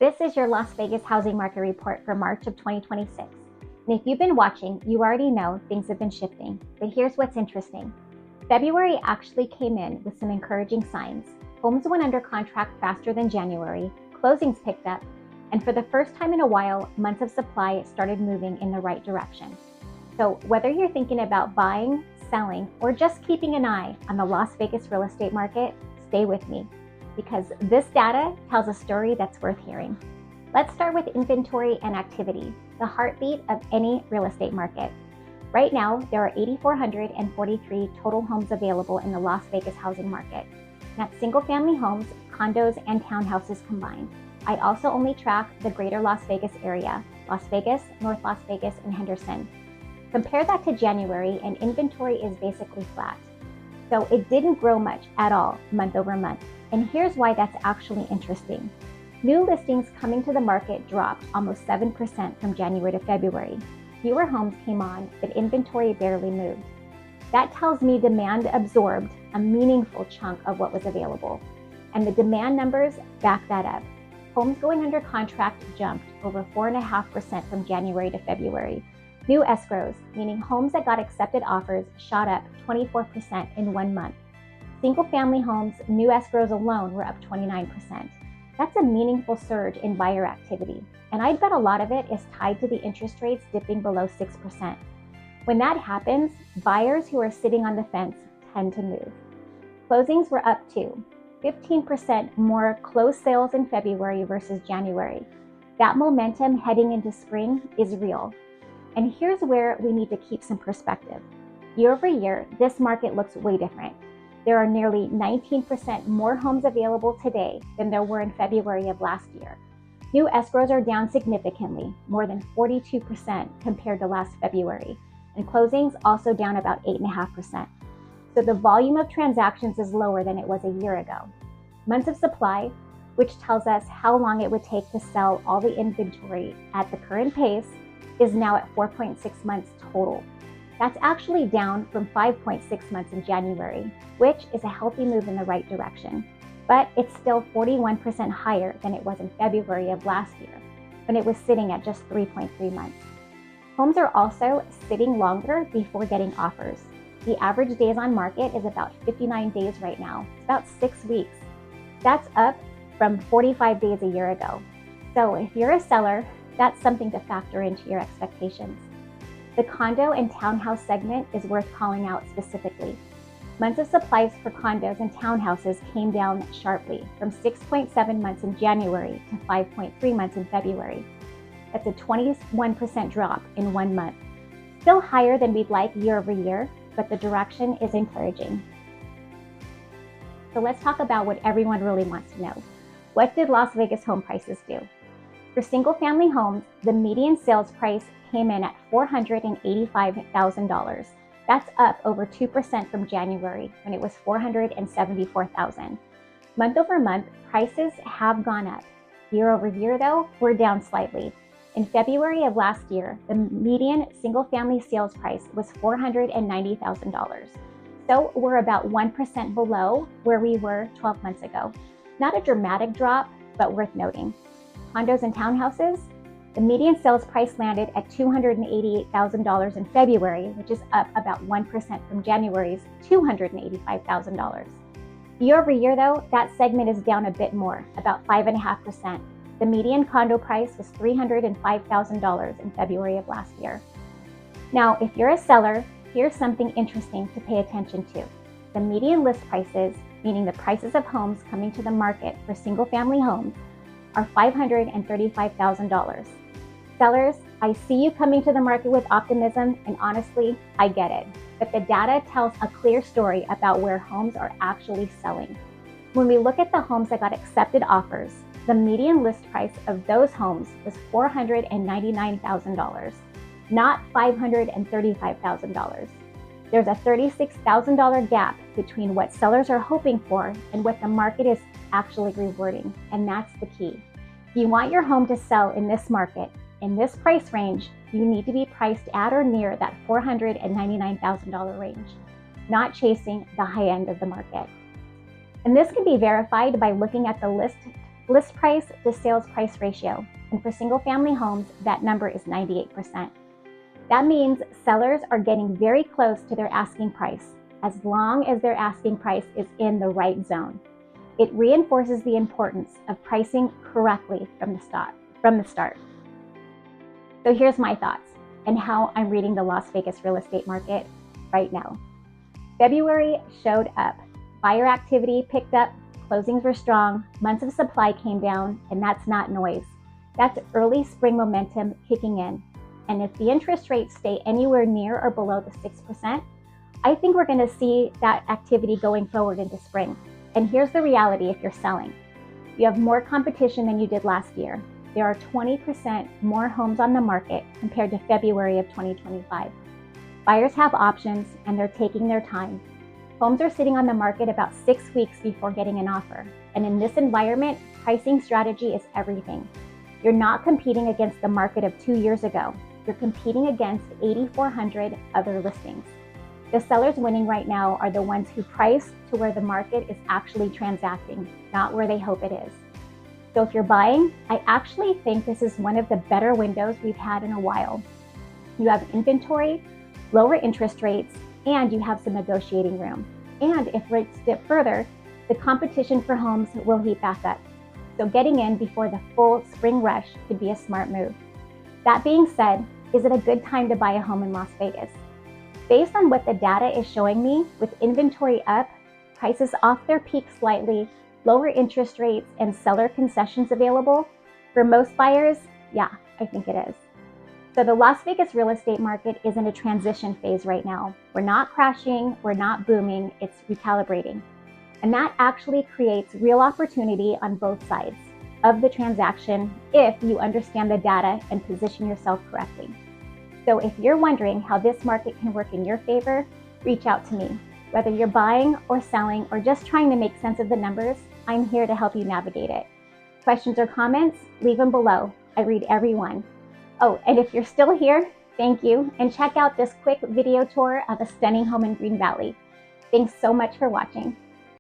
This is your Las Vegas housing market report for March of 2026. And if you've been watching, you already know things have been shifting. But here's what's interesting. February actually came in with some encouraging signs. Homes went under contract faster than January, closings picked up, and for the first time in a while, months of supply started moving in the right direction. So whether you're thinking about buying, selling, or just keeping an eye on the Las Vegas real estate market, stay with me, because this data tells a story that's worth hearing. Let's start with inventory and activity, the heartbeat of any real estate market. Right now, there are 8,443 total homes available in the Las Vegas housing market. That's single-family homes, condos, and townhouses combined. I'd also only track the greater Las Vegas area, Las Vegas, North Las Vegas, and Henderson. Compare that to January, and inventory is basically flat. So it didn't grow much at all month over month. And here's why that's actually interesting. New listings coming to the market dropped almost 7% from January to February. Fewer homes came on, but inventory barely moved. That tells me demand absorbed a meaningful chunk of what was available. And the demand numbers back that up. Homes going under contract jumped over 4.5% from January to February. New escrows, meaning homes that got accepted offers, shot up 24% in 1 month. Single-family homes, new escrows alone were up 29%. That's a meaningful surge in buyer activity, and I'd bet a lot of it is tied to the interest rates dipping below 6%. When that happens, buyers who are sitting on the fence tend to move. Closings were up too, 15% more closed sales in February versus January. That momentum heading into spring is real. And here's where we need to keep some perspective. Year over year, this market looks way different. There are nearly 19% more homes available today than there were in February of last year. New escrows are down significantly, more than 42% compared to last February, and closings also down about 8.5%. So the volume of transactions is lower than it was a year ago. Months of supply, which tells us how long it would take to sell all the inventory at the current pace, is now at 4.6 months total. That's actually down from 5.6 months in January, which is a healthy move in the right direction. But it's still 41% higher than it was in February of last year, when it was sitting at just 3.3 months. Homes are also sitting longer before getting offers. The average days on market is about 59 days right now. It's about 6 weeks. That's up from 45 days a year ago. So if you're a seller, that's something to factor into your expectations. The condo and townhouse segment is worth calling out specifically. Months of supplies for condos and townhouses came down sharply from 6.7 months in January to 5.3 months in February. That's a 21% drop in 1 month. Still higher than we'd like year over year, but the direction is encouraging. So let's talk about what everyone really wants to know. What did Las Vegas home prices do? For single-family homes, the median sales price came in at $485,000. That's up over 2% from January, when it was $474,000. Month over month, prices have gone up. Year over year, though, we're down slightly. In February of last year, the median single-family sales price was $490,000. So we're about 1% below where we were 12 months ago. Not a dramatic drop, but worth noting. Condos and townhouses, the median sales price landed at $288,000 in February, which is up about 1% from January's $285,000. Year over year, though, that segment is down a bit more, about 5.5%. The median condo price was $305,000 in February of last year. Now, if you're a seller, here's something interesting to pay attention to. The median list prices, meaning the prices of homes coming to the market for single-family homes, are $535,000. Sellers, I see you coming to the market with optimism, and honestly, I get it. But the data tells a clear story about where homes are actually selling. When we look at the homes that got accepted offers, the median list price of those homes was $499,000, not $535,000. There's a $36,000 gap between what sellers are hoping for and what the market is actually rewarding, and that's the key. If you want your home to sell in this market, in this price range, you need to be priced at or near that $499,000 range, not chasing the high end of the market. And this can be verified by looking at the list list price to sales price ratio, and for single-family homes, that number is 98%. That means sellers are getting very close to their asking price, as long as their asking price is in the right zone. It reinforces the importance of pricing correctly from the start. So here's my thoughts and how I'm reading the Las Vegas real estate market right now. February showed up. Buyer activity picked up, closings were strong, months of supply came down, and that's not noise. That's early spring momentum kicking in. And if the interest rates stay anywhere near or below the 6%, I think we're going to see that activity going forward into spring. And here's the reality if you're selling. You have more competition than you did last year. There are 20% more homes on the market compared to February of 2025. Buyers have options and they're taking their time. Homes are sitting on the market about 6 weeks before getting an offer. And in this environment, pricing strategy is everything. You're not competing against the market of 2 years ago. You're competing against 8,400 other listings. The sellers winning right now are the ones who price to where the market is actually transacting, not where they hope it is. So if you're buying, I actually think this is one of the better windows we've had in a while. You have inventory, lower interest rates, and you have some negotiating room. And if rates dip further, the competition for homes will heat back up. So getting in before the full spring rush could be a smart move. That being said, is it a good time to buy a home in Las Vegas? Based on what the data is showing me, with inventory up, prices off their peak slightly, lower interest rates, and seller concessions available, for most buyers, yeah, I think it is. So the Las Vegas real estate market is in a transition phase right now. We're not crashing, we're not booming, it's recalibrating. And that actually creates real opportunity on both sides of the transaction if you understand the data and position yourself correctly. So if you're wondering how this market can work in your favor, reach out to me. Whether you're buying or selling or just trying to make sense of the numbers, I'm here to help you navigate it. Questions or comments? Leave them below. I read every one. Oh, and if you're still here, thank you, and check out this quick video tour of a stunning home in Green Valley. Thanks so much for watching.